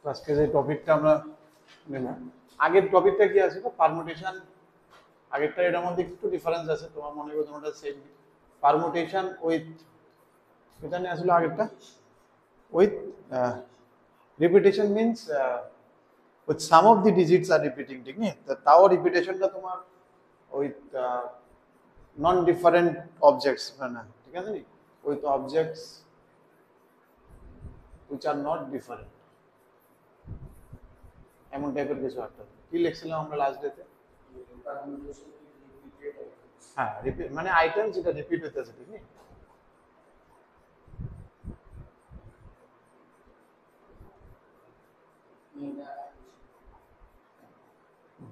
তো আজকে যে টপিকটা আমরা নিলাম, আগের টপিকটা কি আছে? পারমুটেশন। আগেরটা এটার মধ্যে একটু ডিফারেন্স আছে, তোমার মনে করো তোমারটা সেম। পারমুটেশন উইথ, এটা নিয়ে আসলে আগেরটা with repetition means with some of the digits are repeating, ঠিক নেই? তাও রিপিটেশনটা তোমার উইথ নন ডিফারেন্ট অবজেক্টস, না ঠিক আছে নি, with objects which are not different, এমন টাইপের কিছু একটা। কি লিখছিলাম আমরা লাস্ট ডেতে? হ্যাঁ, রিপিট মানে আইটেম যেটা রিপিট হইতেছে, ঠিক নেই?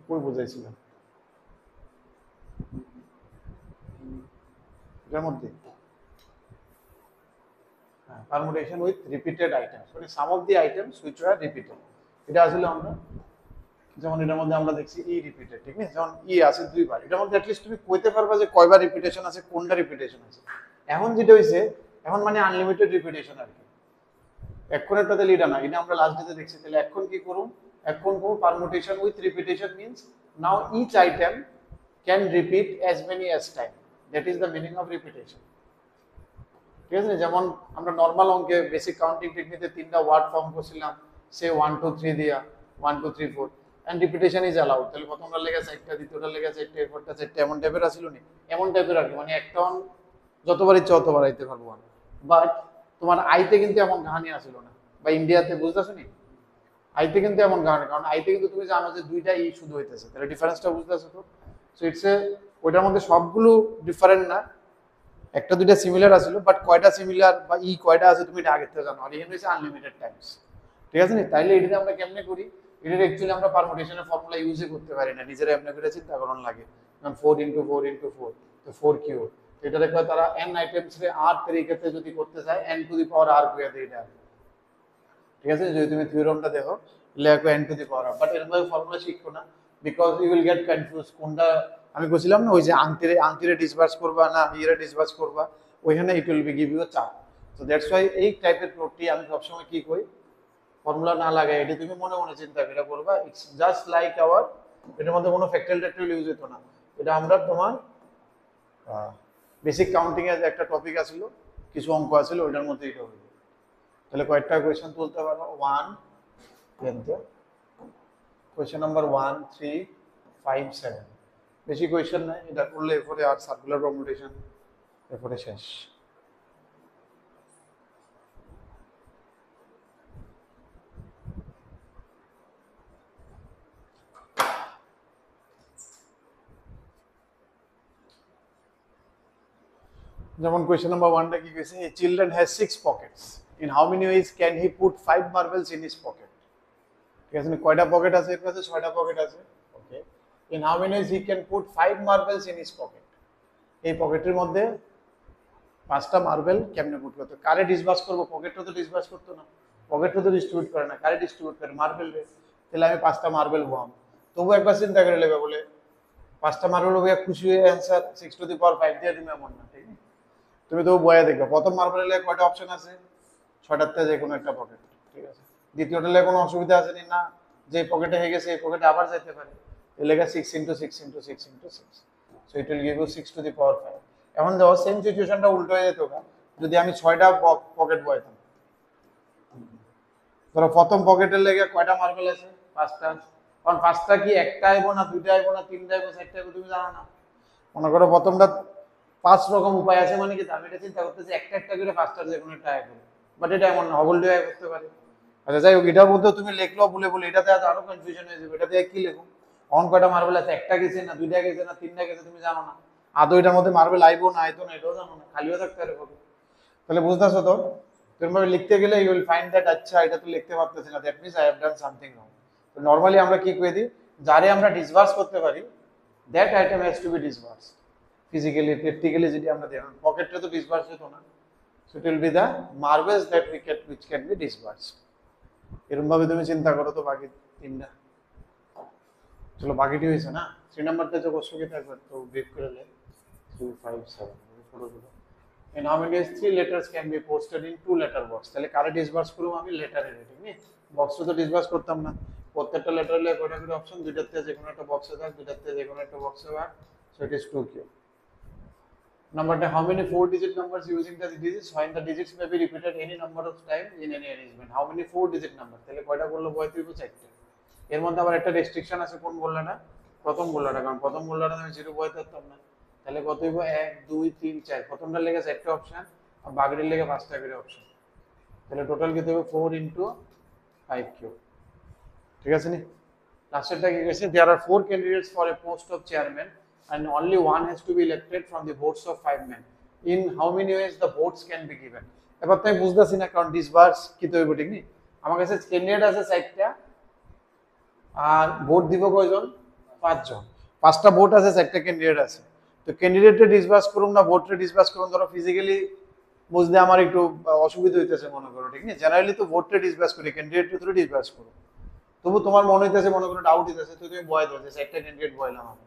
কই বুঝাইছিলাম এটার মধ্যে? হ্যাঁ, পারমুটেশন উইথ রিপিটেড আইটেমস, মানে some of the items which are repeated. এটা আসলে আমরা যেমন এটার মধ্যে আমরা দেখছি ই রিপিটেড, ঠিক আছে? যেমন ই আছে দুইবার, এটার মধ্যে অ্যাটলিস্ট তুমি কইতে পারবা যে কয়বার রিপিটেশন আছে, কোনটা রিপিটেশন আছে। এখন যেটা হইছে, এখন মানে আনলিমিটেড রিপিটেশন আর কি। এখন একটা তাহলে এটা না, এটা আমরা লাস্ট ডেতে দেখছি। তাহলে এখন কি করুন? এখন করুন permutation with repetition means now each item can repeat as many as time, that is the meaning of repetition. ঠিক আছে? যেমন আমরা নর্মাল অঙ্কে বেসিক কাউন্টিং টেকনিকে তিনটা ওয়ার্ড ফর্ম করছিলাম, সে 1 2 3 দিয়া 1 2 3 4, এন্ড রিপিটেশন ইজ অ্যালাউড। তাহলে প্রথমটা লেখা চারটা, দ্বিতীয়টা লেখা চারটা, এরপরটা চারটা, এমন টাইপের আসিল নি? এমন টাইপের আর কি, মানে একটা যতবার ইচ্ছা ততবার আইতে পারবো। বাট তোমার আইতে কিন্তু এমন কাহিনী আসিল না, বা ইন্ডিয়াতে, বুঝতেছো নি? আইতে কিন্তু এমন কাহিনী, কারণ আইতে কিন্তু তুমি জানো যে দুইটা ই শুধু হইতেছে, তাহলে ডিফারেন্সটা বুঝতেছো তো? সো ইটস এ, ওইটার মধ্যে সবগুলো ডিফারেন্ট না, একটা দুইটা সিমিলার আছিল, বাট কয়টা সিমিলার বা ই কয়টা আছে তুমি এটা আগের থেকে জানো। আর এখানে হচ্ছে আনলিমিটেড টাইমস, ঠিক আছে নি? তাইলে এটাতে আমরা কেমনে করি? এটার অ্যাকচুয়ালি আমরা পারমুটেশনের ফর্মুলা ইউজই করতে পারি না, নিজেরা এমনি করে চিন্তা করুন লাগে। কারণ 4 ইন্টু 4 ইন্টু 4, তো 4 কিউ, এটা দেখো তারা n আইটেমস রে r তরিকাতে যদি করতে চায় n to the power r করে দেয় এটা, ঠিক আছে? যদি তুমি থিওরামটা দেখো, লেখো n to the power r, but এরকম ফর্মুলা শিখো না, because you will get confuse. কোনটা আমি বলছিলাম না, ওই যে আংটিরে আংটিরে ডিসভার্স করবা না ইয়েরে ডিসভার্স করবা, ওইখানে it will be give you চাপ। সো দ্যাটস ওয়াই এই টাইপের নোটটি আমি সবসময় কি করি, ফর্মুলা না লাগাই এটি তুমি মনে মনে চিন্তা করে করবা। ইটস জাস্ট লাইক আওয়ার, এটার মধ্যে কোনো ফ্যাক্টরিয়াল ট্যাক্টরিয়াল ইউজ হতো না। এটা আমরা তোমার বেসিক কাউন্টিং এর একটা টপিক আছিল, কিছু অঙ্ক আছিল, ওইটার মধ্যে এটা হইল। তাহলে কয়েকটা কোয়েশ্চেন তুলতে পারো। 1 কোয়েশ্চেন নাম্বার 1 3 5 7, বেশি কোয়েশ্চেন নাই, এটা করলে এরপরে আর সার্কুলার পারমুটেশন এরপরে শেষ। যেমন কোয়েশ্চেন নাম্বার 1টা কি কইছে? A children has 6 pockets, in how many ways can he put 5 marbles in his pocket? ঠিক আছে? কয়টা পকেট আছে এর কাছে? 6টা পকেট আছে। Okay, in how many ways he can put 5 marbles in his pocket? এই পকেটের মধ্যে 5টা মার্বেল কেমনে পুট করতে? কারে ডিসবার্স করবো? পকেটটা তো ডিসবার্স করতো না, পকেটটা তো ডিস্ট্রিবিউট করে না, কারে ডিস্ট্রিবিউট করে? মার্বেল রে। তাহলে আমি 5টা মার্বেল হওয়াম। তবু একবার চিন্তা করে লেবে, বলে 5টা মার্বেল হইয়া খুশি হয়ে অ্যান্সার 6 টু দি পাওয়ার 5 দিয়ে দিবে, এমন না, ঠিক আছে? তুমি তো বইয়া দেখবে প্রথম মার্বেলে কয়টা অপশন আছে? 6টাতে যে কোনো একটা পকেট, ঠিক আছে? দ্বিতীয়টা লে কোনো অসুবিধা আছে না, যে পকেটে হয়ে গেছে এই পকেটে আবার যেতে পারে। এই লেখা 6 into 6 into 6 into 6, so it will give you 6 to the power 5। এখন দেখো সেম সিচুয়েশনটা উল্টো হয়ে যেত যদি আমি 6টা পকেট বইতাম। ধরো প্রথম পকেটের লেগে কয়টা মার্বেল আছে? 5টা। কারণ 5টা কি একটা আইব না, দুইটা আইব না, তিনটা আইব, চারটা আইব, তুমি জানো না। মনে করো প্রথমটা 5 রকম উপায় আছে, মানে কি আমি এটা চিন্তা করতেছি একটা একটা করে 5টার যে কোনো একটা আয় করবো, বাট এটা এমন না, হবল দিয়ে আয় করতে পারে। আচ্ছা যাই হোক, এটার মধ্যে তুমি লিখলো বলে বলে এটাতে আরো কনফিউশন হয়ে যাবে, এটাতে কি লিখো? অন কয়টা মার্বেল আছে? একটা গেছে না, দুইটা গেছে না, তিনটা গেছে, তুমি জানো না। আদৌ এটার মধ্যে মার্বেল আইবো না আইতো না এটাও জানো না, খালিও থাকতে পারে কবে। তাহলে বুঝতেছো তো, তুমি লিখতে গেলে ইউ উইল ফাইন্ড দ্যাট আচ্ছা এটা তো লিখতে পারতেছি না, that means I have done something wrong. তো নরমালি আমরা কি করে দিই, যারে আমরা ডিসভার্স করতে পারি that item has to be diverse physically, practically. যদি আমরা দেখুন পকেটটা তো ডিসভার্স হতো না, so it will be the marbles that we can which can be diversed. এরকম ভাবে তুমি চিন্তা করো তো বাকি তিনটা। চলো বাকিটি হয়েছে না, 3 নাম্বারটা যে কোশ্চেন কি থাকবে তো ব্রিফ করে লে। 3 5 7 ছোট ছোট in how many days 3 letters can be posted in 2 letter box তাহলে কারে ডিসবার্স করব আমি লেটারে ঠিক নি বক্সে তো ডিসবার্স করতাম না প্রত্যেকটা লেটারে লে কয়টা করে অপশন দুইটাতে যে কোনো একটা বক্সে থাক দুইটাতে যে কোনো একটা বক্সে থাক so it is 2q number how many 4 digit numbers using the digits when the digits may be repeated any number of times in any arrangement how many 4 digit number তাহলে কয়টা বললো বয় তুই চারটে এর মধ্যে আবার একটা রেস্ট্রিকশন আছে কোন বললে না প্রথম বললাটা কারণ প্রথম বললাটা আমি জিরো বয় ধরতাম না তাহলে কত হইব 1 2 3 4 প্রথমটার লেগে চারটে অপশন আর বাগড়ির লেগে পাঁচটা করে অপশন তাহলে টোটাল কত হবে 4 into 5q ঠিক আছে নি লাস্টেরটা কি কইছে there are 4 candidates for a post of chairman and only one has to be elected from the votes of 5 men in how many ways the votes can be given এবার তুমি বুঝতাছি না কারণ disburse কি তো হইব ঠিক নি আমার কাছে ক্যান্ডিডেট আছে 4টা আর ভোট দিব কয়জন 5 জন 5টা ভোট আছে 4টা ক্যান্ডিডেট আছে তো ক্যান্ডিডেটে ডিসবার্স করুন না ভোটে ডিসবার্স করুন ধরো ফিজিক্যালি বুঝতে আমার একটু অসুবিধা হইতেছে মনে করো ঠিক না জেনারেলি তো ভোটে ডিসবার্স করি ক্যান্ডিডেটে তো ডিসবার্স করো তবু তোমার মনে হইতেছে মনে করো ডাউট হইতেছে তো তুমি বয় দাও যে 4টা ক্যান্ডিডেট বয়লাম আমি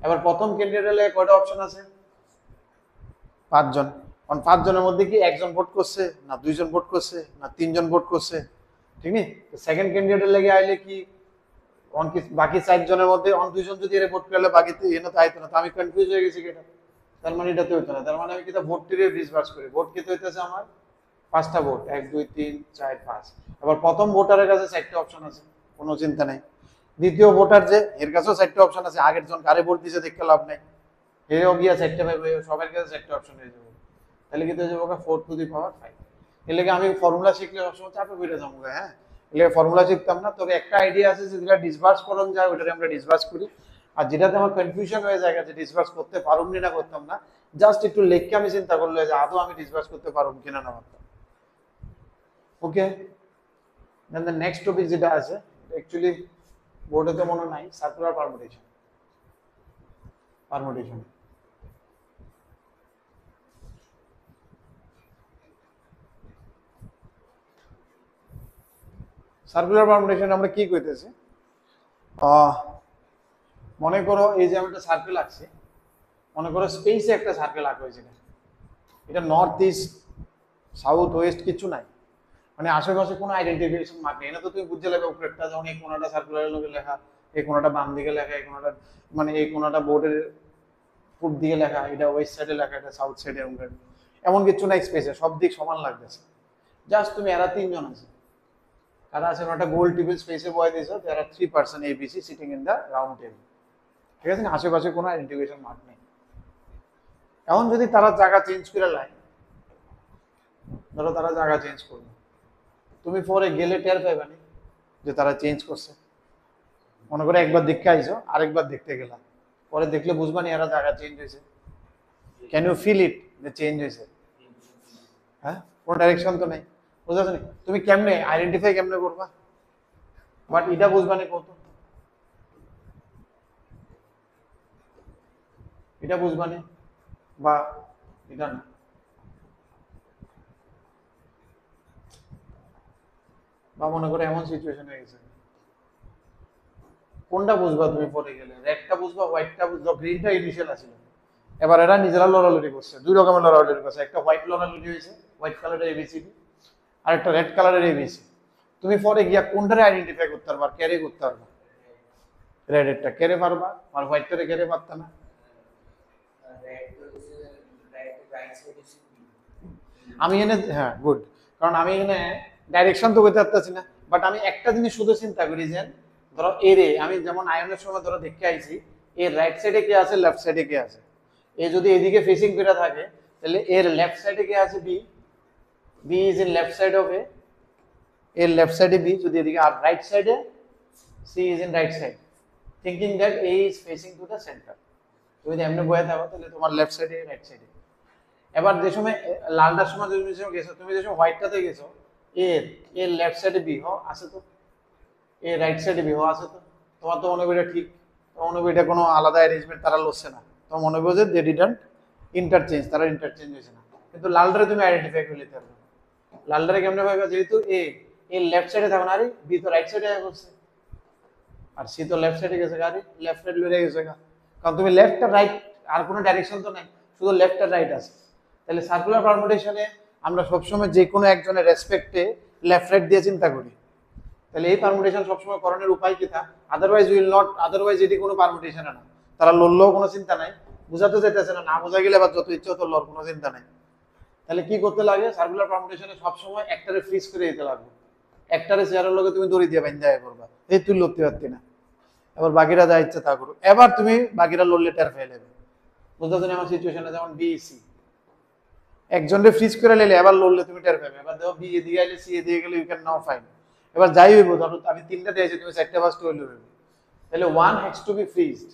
এবার প্রথম ক্যান্ডিডেটের লাগে কয়টা অপশন আছে 5 জন কারণ 5 জনের মধ্যে কি একজন ভোট করছে না দুইজন ভোট করছে না তিনজন ভোট করছে ঠিক নি তো সেকেন্ড ক্যান্ডিডেটের লাগে আইলে কি বাকি 4 জনের মধ্যে দুইজন যদি এর ভোট করলে বাকি এনে তো আইতো না তো আমি কনফিউজ হয়ে গেছি কেটা তার মানে এটা তো হইতো না তার মানে আমি কিটা ভোট টিরে ডিসবার্স করি ভোট কি হইতেছে আমার 5টা ভোট 1 2 3 4 5 আবার প্রথম ভোটারের কাছে 4টা অপশন আছে কোনো চিন্তা নাই দ্বিতীয় ভোটার যে এর কাছেও 4টা অপশন আছে আগের জন কারে ভোট দিয়েছে দেখতে লাভ নাই এও গিয়া 4টা পাইবে সবার কাছে 4টা অপশন হয়ে যাবে তাহলে কি হয়ে যাবে 4 টু দি পাওয়ার 5 এর লাগে আমি ফর্মুলা শিখলে সবসময় চাপে পড়ে যাবো হ্যাঁ এলে ফর্মুলা শিখতাম না তবে একটা আইডিয়া আছে যে যেটা ডিসবার্স করন যায় ওটারে আমরা ডিসবার্স করি আর যেটাতে আমার কনফিউশন হয়ে যায় যে ডিসবার্স করতে পারুম না করতাম না জাস্ট একটু লেখকে আমি চিন্তা করলে যে আদৌ আমি ডিসবার্স করতে পারুম কিনা না পারতাম ওকে দেন দ্য নেক্সট টপিক যেটা আছে অ্যাকচুয়ালি বোর্ডে তো মনে নাই সার্কুলার পারমুটেশন সার্কুলার পারমুটেশন আমরা কি কইতেছি মনে করো এই যে আমি একটা সার্কেল আঁকছি মনে করো স্পেসে একটা সার্কেল আঁকা হয়েছে এটা নর্থ ইস্ট সাউথ ওয়েস্ট কিছু নাই মানে আশেপাশে কোনো আইডেন্টিফিকেশন মার্ক নেই এটা তো তুমি বুঝতে লাগবে উপরেরটা যেমন এই কোনাটা সার্কুলারের লগে লেখা এই কোনাটা বাম দিকে লেখা এই কোনাটা মানে এই কোনাটা বোর্ডের পূর্ব দিকে লেখা এটা ওয়েস্ট সাইডে লেখা এটা সাউথ সাইডে এমন কিছু নাই স্পেসে সব দিক সমান লাগতেছে জাস্ট তুমি এরা 3 জন আছে কারা আছে একটা গোল টেবিল স্পেসে বয় দিয়েছো there are 3 person ABC sitting in the round table ঠিক আছে না আশেপাশে কোনো আইডেন্টিফিকেশন মার্ক নেই এখন যদি তারা জায়গা চেঞ্জ করে লাই ধরো তারা জায়গা চেঞ্জ করবে তুমি পরে গেলে টের পাইবে না যে তারা চেঞ্জ করছে মনে করে একবার দেখতে আইছো আরেকবার দেখতে গেলাম পরে দেখলে বুঝবা না এরা জায়গা চেঞ্জ হয়েছে ক্যান ইউ ফিল ইট যে চেঞ্জ হয়েছে হ্যাঁ কোনো ডাইরেকশন তো নেই বুঝা যাচ্ছে তুমি কেমনে আইডেন্টিফাই কেমনে করবা বাট এটা বুঝবা না কত এটা বুঝবা না বা এটা না বা মনে করে এমন সিচুয়েশন হয়ে গেছে কোনটা বুঝবা তুমি পরে গেলে রেডটা বুঝবা হোয়াইটটা বুঝবা গ্রিনটা ইনিশিয়াল আছিল এবার এরা নিজেরা লড়ালড়ি করছে দুই রকমের লড়ালড়ি করছে একটা হোয়াইট লড়ালড়ি হয়েছে হোয়াইট কালারের এবিসিডি আর একটা রেড কালারের এবিসি তুমি পরে গিয়া কোনটারে আইডেন্টিফাই করতে পারবা ক্যারি করতে পারবা রেডেরটা ক্যারে পারবা আর হোয়াইটটারে ক্যারে পারতা না আমি এনে হ্যাঁ গুড কারণ আমি এখানে ডাইরেকশন তো করতে পারতেছি না বাট আমি একটা জিনিস শুধু চিন্তা করি যে ধরো এর আমি যেমন আয়নের সময় ধরো দেখতে আইছি এর রাইট সাইডে কে আছে লেফট সাইডে কে আছে এ যদি এদিকে ফেসিং করে থাকে তাহলে এর লেফট সাইডে কে আছে B B is in left side of A এর লেফট সাইডে বি যদি এদিকে আর রাইট সাইডে C is in right side thinking that A is facing to the center তুমি যদি এমনি বয়ে থাকো তাহলে তোমার লেফট সাইডে রাইট সাইডে এবার যে সময় লালটার সময় তুমি গেছো তুমি যে সময় হোয়াইটটাতে গেছো এর এর লেফট সাইডে বি হ আছে তো এর রাইট সাইডে বি হ আছে তো তোমার তো মনে করি ঠিক তোমার মনে করি এটা কোনো আলাদা অ্যারেঞ্জমেন্ট তারা লড়ছে না তোমার মনে করো যে দে ডিডন্ট ইন্টারচেঞ্জ তারা ইন্টারচেঞ্জ হয়েছে না কিন্তু লালটারে তুমি আইডেন্টিফাই করে নিতে পারবে লালটারে কেমনে পাইবা যেহেতু এ এর লেফট সাইডে থাকো না আরে বি তো রাইট সাইডে করছে আর সি তো লেফট সাইডে গেছে আরে লেফট সাইড লড়ে গেছে কারণ তুমি লেফট আর রাইট আর কোনো ডাইরেকশন তো নাই শুধু লেফট আর রাইট আছে তাহলে সার্কুলার পারমুটেশনে আমরা সবসময় যে কোনো একজনের রেসপেক্টে লেফট রাইট দিয়ে চিন্তা করি। তাহলে এই পারমুটেশন সবসময় করণের উপায় কি থা, আদারওয়াইজ উইল নট, আদারওয়াইজ এটি কোনো পারমুটেশন না, তারা লড়লেও কোনো চিন্তা নাই, বুঝাতে চাইতেছে না, না বোঝা গেলে আবার যত ইচ্ছে তত লড়, কোনো চিন্তা নাই। তাহলে কি করতে লাগে, সার্কুলার পারমুটেশনে সবসময় একটারে ফ্রিজ করে দিতে লাগবে, একটারে চেয়ারের লগে তুমি দড়ি দিয়ে বাইন্ধা করবা, এই তুই লড়তে পারতি না, এবার বাকিরা যা ইচ্ছে তা করো, এবার তুমি বাকিরা লড়লে টের ফেলে নেবে। বুঝতে আমার সিচুয়েশনে যেমন বিএসি একজনকে ফ্রিজ করে নিলে এবার লড়লে তুমি টের পাবে, এবার দেখো বি এদিকে আইলে সি এদিকে গেলে ইউ ক্যান নাও ফাইন। এবার যাই হইব, ধরো আমি 3টা দিয়েছি, তুমি 4টা ফার্স্ট হইলে হইব, তাহলে 1 হ্যাজ টু বি ফ্রিজড।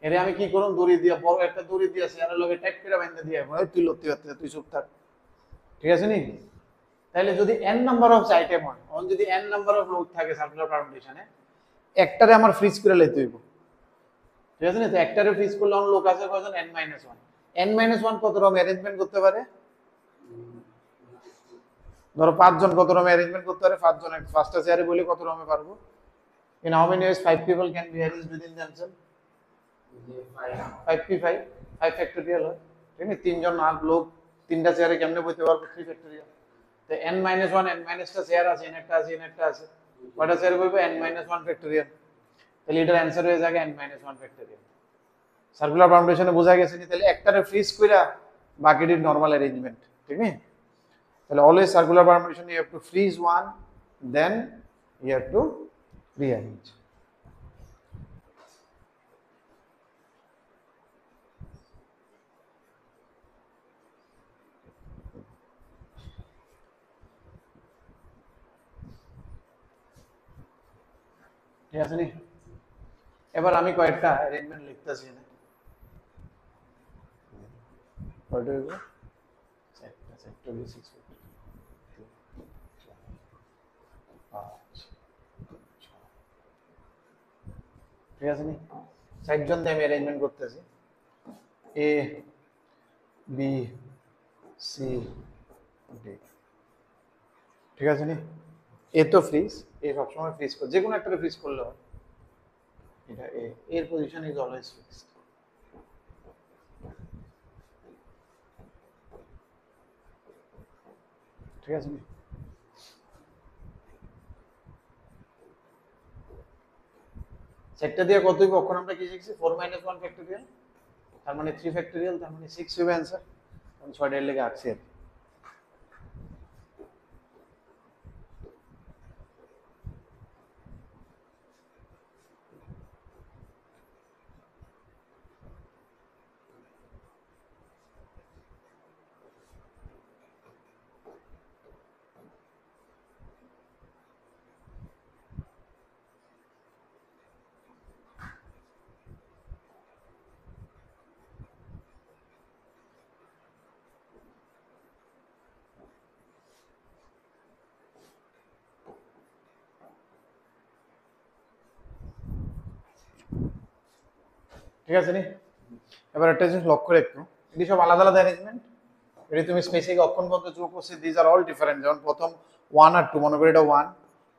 এরে আমি কি করুম, দড়ি দিয়া, বড় একটা দড়ি দিয়া চেয়ারের লগে টাইট করে বাইন্ধা দিয়ে তুই লড়তে পারতে, তুই চুপ থাক, ঠিক আছে নি? তাহলে যদি n নাম্বার অফ আইটেম হয়, অন যদি n নাম্বার অফ লোক থাকে সার্কুলার পারমুটেশনে, একটারে আমার ফ্রিজ করে লইতে হইব, ঠিক আছে না? তো একটারে ফ্রিজ করলে অন লোক আছে কয়জন, n-1, n-1 কত রকম অ্যারেঞ্জমেন্ট করতে পারে, ধরো 5 জন কত রকম অ্যারেঞ্জমেন্ট করতে পারে, 5 জন এক ফার্স্ট চেয়ারে বলি কত রকমে পারবো, in how many ways 5 people can be arranged within themselves, 5p5 5 factorial হয়, ঠিক আছে? 3 জন আর লোক 3টা চেয়ারে কেমনে বইতে পারবো, 3 ফ্যাক্টরিয়াল। তো n-1 n-টা চেয়ার আছে, n একটা আছে, n একটা আছে, কয়টা চেয়ারে বইবো, n-1 ফ্যাক্টরিয়াল। তাহলে এটার অ্যানসার হয়ে যাবে n-1 ফ্যাক্টরিয়াল। সার্কুলার পারমুটেশনে বোঝা গেছে নি? তাহলে একটারে ফ্রিজ কইরা বাকিটির নরমাল অ্যারেঞ্জমেন্ট, ঠিক আছে? তাহলে always circular permutation you have to freeze one, then you have to rearrange. ঠিক আছে নি? এবার আমি কয়েকটা অ্যারেঞ্জমেন্ট লিখতেছি না, কয়টা হইব, 4টা 6 ঠিক আছে নি? 4 জন দিয়ে আমি অ্যারেঞ্জমেন্ট করতেছি, এ বি সি ডি, ঠিক আছে নি? এ তো ফ্রিজ, এ সবসময় ফ্রিজ করে, যে কোনো একটা ফ্রিজ করলে হয়, এটা এ, এর পজিশন ইজ অলওয়েজ ফিক্সড, ঠিক আছে নি? সেটটা দিয়ে কত হইব, এখন আমরা কি শিখছি, 4-1 ফ্যাক্টরিয়াল, তার মানে 3 ফ্যাক্টরিয়াল, তার মানে 6 হবে অ্যান্সার, আমি 6টা এর লেগে আঁকছি আর কি। ঠিক আছে নি? এবার একটা জিনিস লক্ষ্য রাখো, এটি সব আলাদা আলাদা অ্যারেঞ্জমেন্ট, এটি তুমি স্পেসিফিক অক্ষর পর্যন্ত যোগ করছে, দিজ আর অল ডিফারেন্ট। যেমন প্রথম 1 আর 2, মনে করি এটা 1,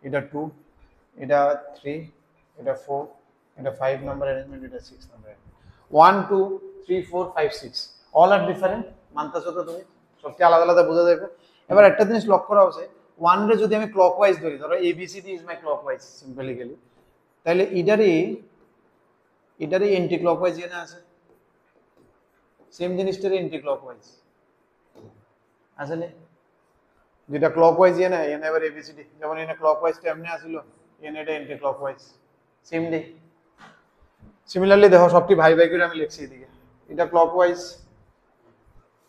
এটা 2, এটা 3, এটা 4, এটা 5 নাম্বার অ্যারেঞ্জমেন্ট, এটা 6 নাম্বার অ্যারেঞ্জমেন্ট। 1 2 3 4 5 6 অল আর ডিফারেন্ট, মানতেছো তো তুমি? সবটি আলাদা আলাদা বোঝা যাবে। এবার একটা জিনিস লক্ষ্য করা হচ্ছে, 1 রে যদি আমি ক্লকওয়াইজ ধরি, ধরো ABCD is my clockwise simply গেলি, তাহলে এটারই এন্টি ক্লকওয়াইজ এনে আছে, সেম জিনিসটারই এন্টি ক্লকওয়াইজ আসলে, যেটা ক্লকওয়াইজ এনে এনে এবার ABCD, যেমন এনে ক্লকওয়াইজটা এমনি আসিল, এনে এটা anti clockwise, same day. Similarly দেখো সবটি ভাই ভাই করে আমি লিখছি এদিকে, এটা ক্লকওয়াইজ,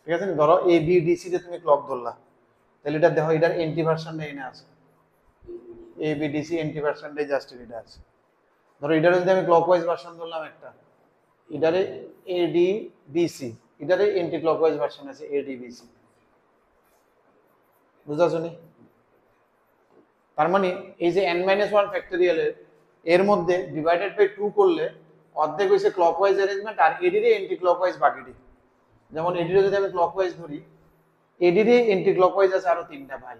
ঠিক আছে? ধরো ABDC তে তুমি ক্লক ধরলা, তাহলে এটা দেখো এটার এন্টি ভার্সনটা এনে আছে, ABDC এন্টি ভার্সনটাই জাস্ট এটা আছে। ধরো এটারে যদি আমি ক্লকওয়াইজ ভার্সন ধরলাম একটা, এটারে ADBC, এটারে এন্টি ক্লকওয়াইজ ভার্সন আছে ADBC, বুঝাছো নি? তার মানে এই যে n-1 ফ্যাক্টরিয়ালের এর মধ্যে ডিভাইডেড বাই 2 করলে অর্ধেক হইছে ক্লকওয়াইজ অ্যারেঞ্জমেন্ট, আর এডিরে এন্টি ক্লকওয়াইজ বাকিটি। যেমন এডিরে যদি আমি ক্লকওয়াইজ ধরি, এডিরে এন্টি ক্লকওয়াইজ আছে আরো 3টা ভাই,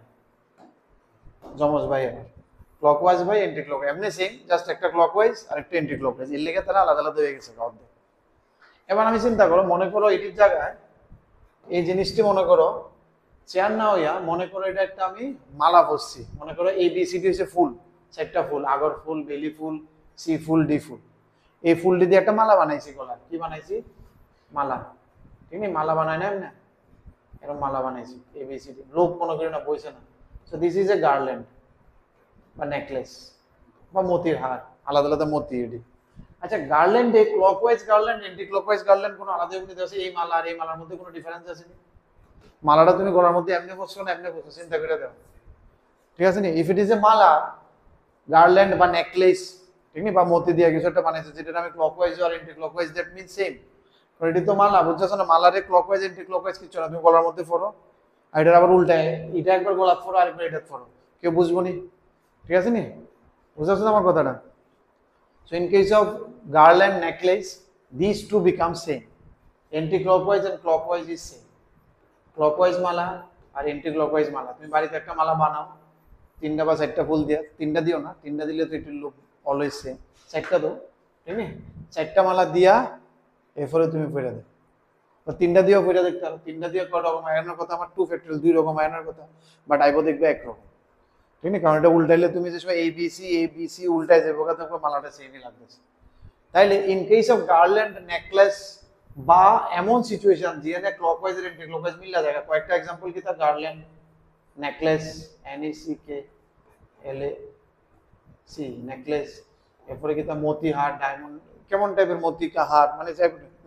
যমজ ভাই, আবার ক্লকওয়াইজ ভাই এন্টি ক্লকওয়াইজ, এমনি সেম, জাস্ট একটা ক্লকওয়াইজ আর একটা এন্টি ক্লকওয়াইজ, এর লেগে তারা আলাদা আলাদা হয়ে গেছে অর্ধেক। এবার আমি চিন্তা করো, মনে করো এটির জায়গায় এই জিনিসটি মনে করো চেয়ার না হইয়া মনে করো এটা একটা আমি মালা বসছি, মনে করো এ বি সি ডি হচ্ছে ফুল, চারটা ফুল, আগর ফুল, বেলি ফুল, সি ফুল, ডি ফুল। এই ফুলটি দিয়ে একটা মালা বানাইছি গলার, কি বানাইছি? মালা। ঠিক আছে, মালা বানাই না এমনি, এরকম মালা বানাইছি এ বি সি ডি, লোক মনে করি না, বইছে না। So this is a garland বা নেকলেস বা মতির হার, আলাদা আলাদা মতি এটি। আচ্ছা, গার্ল্যান্ডে clockwise garland, anticlockwise garland কোনো আলাদা ইউনিট আছে? এই মালা আর এই মালার মধ্যে কোনো ডিফারেন্স আছে? মালাটা তুমি গলার মধ্যে এমনি বসছো না এমনি বসছো, চিন্তা করে দাও। ঠিক আছে নি? If it is a Mala, garland বা নেকলেস, ঠিক না, বা মতি দিয়ে কিছু একটা বানাইছে যেটা আমি ক্লকওয়াইজ আর anti clockwise, that mean same. কারণ এটি তো মালা, বুঝছো না? মালারে ক্লকওয়াইজ এন্টি ক্লকওয়াইজ কিছু না, তুমি গলার মধ্যে পড়ো, আর এটার আবার উল্টায়, এটা একবার গলাত পড়ো আরেকবার এটা পড়ো, কেউ বুঝবো নি। ঠিক আছে নি? বুঝতে পারছো আমার কথাটা? So in case of garland necklace, these two become same. Anti-clockwise and clockwise is same. Clockwise মালা আর এন্টি ক্লকওয়াইজ মালা, তুমি বাড়িতে একটা মালা বানাও, তিনটা বা চারটা ফুল দিয়ে, তিনটা দিও না, তিনটা দিলে তো একটু লুক অলওয়েজ সেম, চারটা দাও, ঠিক আছে? চারটা মালা দিয়া এরপরে তুমি পড়ে দাও, তিনটা দিয়েও পড়ে দেখতে পারো, তিনটা দিয়ে কয় রকম আয়নের কথা, আমার 2 ফ্যাক্টরিয়াল 2 রকম আয়নের কথা, বাট আইবো দেখবে একরকম, ঠিক না? কারণ এটা উল্টাইলে তুমি যে সময় এবিসি উল্টাই যাবে, ওখানে তোমার মালাটা সেমই লাগতেছে। তাইলে in case of garland necklace বা এমন সিচুয়েশন যেখানে ক্লকওয়াইজ আর এন্টি ক্লকওয়াইজ মিলা যায়, কয়েকটা एग्जांपल কি তা? Garland, necklace, NECK LAC necklace, এরপরে কি তা মতি হার, ডায়মন্ড, কেমন টাইপের মতি কা হার, মানে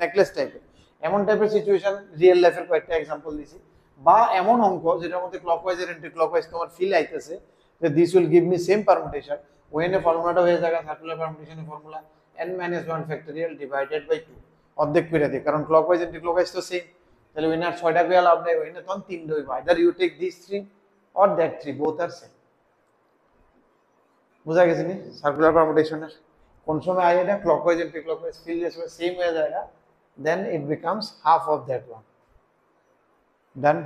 নেকলেস টাইপের, এমন টাইপের সিচুয়েশন রিয়েল লাইফের কয়েকটা एग्जांपल দিছি। বা এমন অঙ্ক যেটার মধ্যে ক্লকওয়াইজ আর এন্টি ক্লকওয়াইজ তোমার ফিল আইতেছে যে this will give me same permutation, ওয়েনে ফর্মুলাটা হয়ে যায় সার্কুলার পারমুটেশনের formula n-1 factorial divided by 2, অর্ধেক করে দিই, কারণ ক্লকওয়াইজ এন্টি ক্লকওয়াইজ তো সেম। তাহলে ওয়েনে আর 6টা করে লাভ নেই, ওয়েনে তখন 3 হইব, either you take this 3 or that 3, both are same. বুঝা গেছে নি সার্কুলার পারমুটেশনের? কোন সময় আই এটা ক্লকওয়াইজ এন্টি ক্লকওয়াইজ ফিল যে সময় সেম হয়ে যায়, then it becomes half of that one. Done?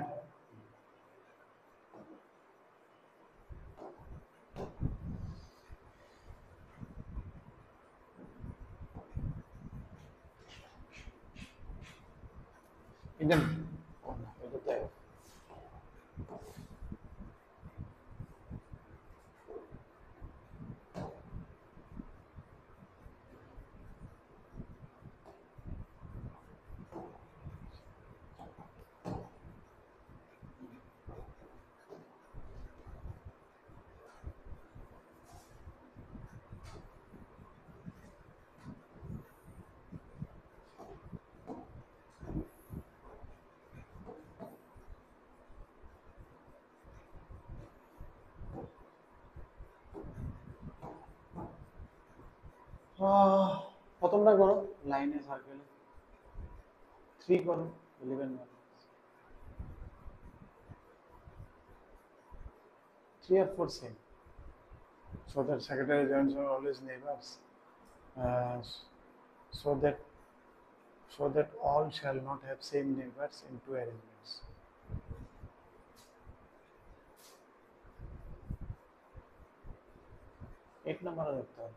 Indian এটা তো প্রথমটা করো, লাইনে সার্কেলে 3 করো, 11 mark, 3 or 4 same, so that secondary joints are always neighbors, uh, so that all shall not have same neighbors in 2 arrangements. एक नंबर देखता है।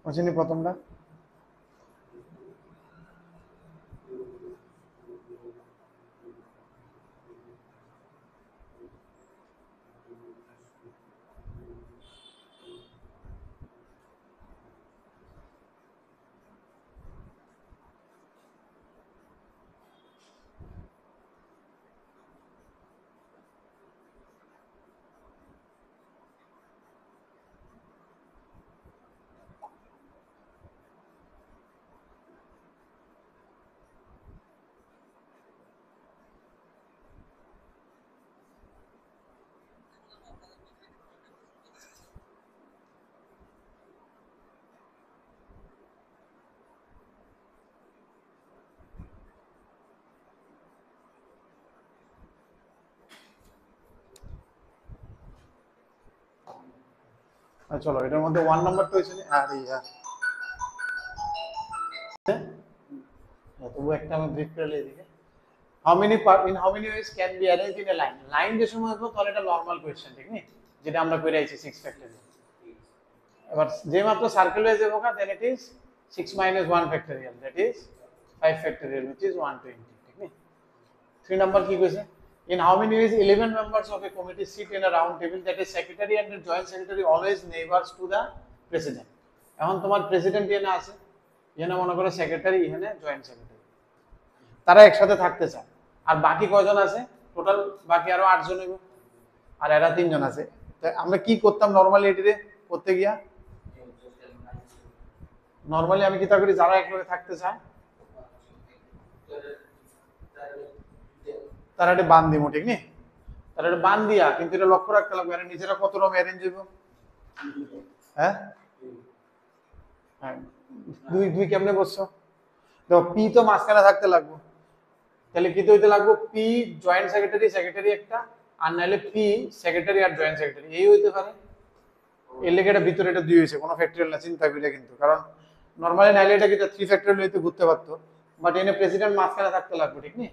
বুঝিনি প্রথমটা? চলো এটার মধ্যে 1 নাম্বারটা হয়েছে আর ইয়া তবু একটা আমি ব্রিফ করে এদিকে how many ways can be arranged in a line line যে সময় আসবো তাহলে এটা নরমাল কোশ্চেন ঠিক নেই যেটা আমরা করে আইছি 6 ফ্যাক্টরিয়াল এবার যে মাত্র সার্কেল ওয়াইজ যাবো then it is 6 minus 1 factorial that is 5 factorial which is 120 ঠিক নেই 3 নাম্বার কি কইছে in how many ways 11 members of a committee sit in a round table that is secretary and the joint secretary always neighbors to the president এখন তোমার president এখানে আছে এখানে মনে করো সেক্রেটারি এখানে জয়েন্ট সেক্রেটারি তারা একসাথে থাকতে চায় আর বাকি কয়জন আছে টোটাল বাকি আরো 8 জন হইব আর এরা 3 জন আছে তাই আমরা কি করতাম নরমালি এটিতে করতে গিয়া নরমালি আমি কি তা করি যারা একসাথে থাকতে চায় তারা এটা বান দিমু ঠিক নেই তারা এটা বান দিয়া কিন্তু এটা লক্ষ্য রাখতে লাগবে এরা নিজেরা কত রকম অ্যারেঞ্জ হইব হ্যাঁ হ্যাঁ দুই কেমনে বসছো দেখো পি তো মাঝখানে থাকতে লাগবে তাহলে কি হইতে লাগবে পি জয়েন্ট সেক্রেটারি একটা আর নাইলে পি সেক্রেটারি আর জয়েন্ট সেক্রেটারি এই হইতে পারে এর লেগে এটা ভিতরে এটা 2 হইছে কোনো ফ্যাক্টরিয়াল না চিন্তা কইরা কিন্তু কারণ নরমালি নাইলে এটা কি 3 ফ্যাক্টরিয়াল হইতে ঘুরতে পারতো বাট এনে প্রেসিডেন্ট মাঝখানে থাকতে লাগবে ঠিক নেই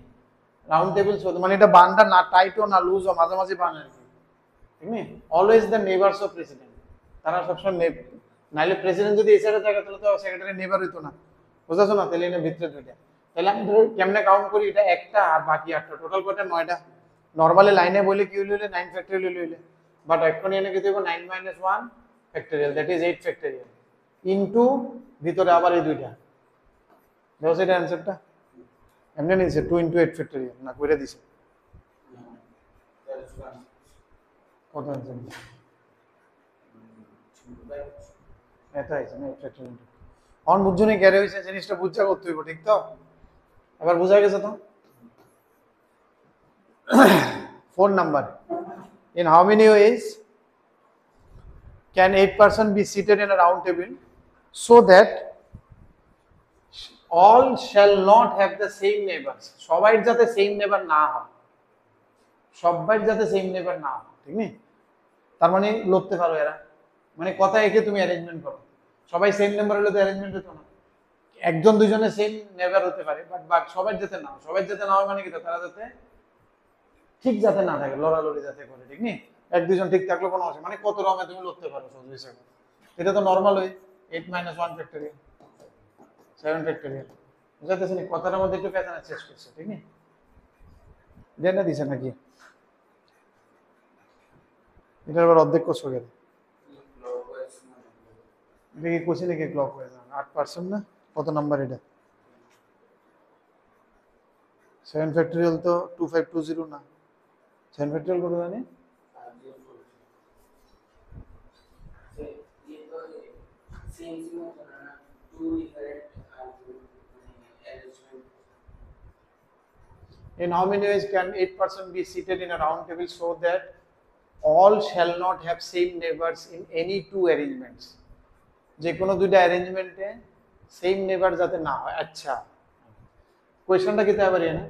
রাউন্ড টেবিল মানে এটা বানটা না টাইটও না লুজও মাঝামাঝি বান আর কি ঠিক নেই অলওয়েজ দ্য নেবারস অফ প্রেসিডেন্ট তারা সবসময় নাইলে প্রেসিডেন্ট যদি এই সাইডে থাকে তাহলে তো সেক্রেটারি নেবার হইতো না বুঝাছো না তাহলে এনে ভিতরে দুইটা তাহলে আমি ধরো কেমনে কাউন্ট করি এটা একটা আর বাকি 8টা টোটাল কয়টা 9টা নরমালি লাইনে বলে কি হইলে 9 ফ্যাক্টরিয়াল হইলে বাট এখন এনে কি দেব 9 minus 1 factorial that is 8 factorial into ভিতরে আবার এই দুইটা দেখো সেটা অ্যানসারটা এমনি নিছে 2 into 8 ফ্যাক্টরিয়াল না কইরা দিছে কত অ্যানসার এটা আছে না 8 ফ্যাক্টরিয়াল অন বুঝুনি গ্যারে হইছে জিনিসটা বুঝা করতে হইব ঠিক তো এবার বুঝা গেছে তো 4 number in how many ways can 8 person be seated in a round table so that all shall not have the same neighbors সবাই যাতে সেম নেবার না হয় সবাই যাতে সেম নেবার না হয় ঠিক নেই তার মানে লড়তে পারো এরা মানে কথা একে তুমি অ্যারেঞ্জমেন্ট করো সবাই সেম নাম্বার হলে তো অ্যারেঞ্জমেন্ট হতো না একজন দুইজনে সেম নেবার হতে পারে বাট সবাই যাতে না হয় মানে কি তারা যাতে ঠিক যাতে না থাকে লড়ালড়ি যাতে করে ঠিক নেই এক দুইজন ঠিক থাকলে কোনো অসুবিধা মানে কত রকমে তুমি লড়তে পারো সহজ হিসেবে এটা তো নরমাল হয় 8 minus 1 ফ্যাক্টরিয়াল 7 ফ্যাক্টরিয়াল বুঝাতেছেন কথাটার মধ্যে একটু প্যাটার্ন চেঞ্জ করছে ঠিক নেই দেন না দিছে নাকি এটা আবার অর্ধেক কোশ্চেন গেল দেখি কোশ্চেন কি ক্লকওয়াইজ 8% না কত নাম্বার এটা 7 ফ্যাক্টরিয়াল তো 2520 না 7 ফ্যাক্টরিয়াল কত জানি In how many ways can 8 person be seated in a round table so that all shall not have same neighbors in any two arrangements যে কোনো দুইটা অ্যারেঞ্জমেন্টে সেম নেবার যাতে না হয় আচ্ছা কোয়েশ্চনটা কি তাই পারি না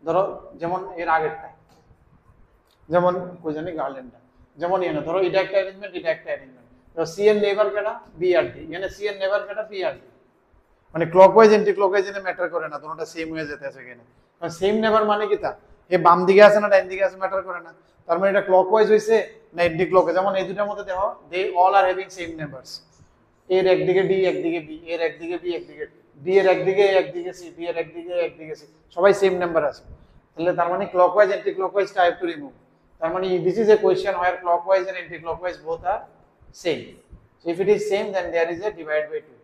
ধরো যেমন এর আগেরটা যেমন কই জানি গার্লেন্ডটা যেমন এনে ধরো এটা একটা অ্যারেঞ্জমেন্ট এটা একটা অ্যারেঞ্জমেন্ট ধরো সি এর নেবার কেটা বি আর ডি এখানে সি এর নেবার কেটা বি আর ডি মানে ক্লকওয়াইজ এন্টি ক্লকওয়াইজ এনে ম্যাটার করে না দুটোটা সেম হয়ে যেতে আছে এখানে কারণ সেম নেবার মানে কি তা এই বাম দিকে আছে না ডান দিকে আছে ম্যাটার করে না তার মানে এটা ক্লকওয়াইজ হইছে না এন্টি ক্লকওয়াইজ যেমন এই দুটোর মধ্যে দেখো they all are having same neighbours এর একদিকে ডি একদিকে বি, এর একদিকে বি একদিকে ডি, এর একদিকে এ একদিকে সি, ডি এর একদিকে এ একদিকে সি, সবাই সেম নাম্বার আছে। তাহলে তার মানে clockwise anti clockwise type to remove. তার মানে this is a question where clockwise and anti clockwise both are same. So if it is same then there is a divide by 2।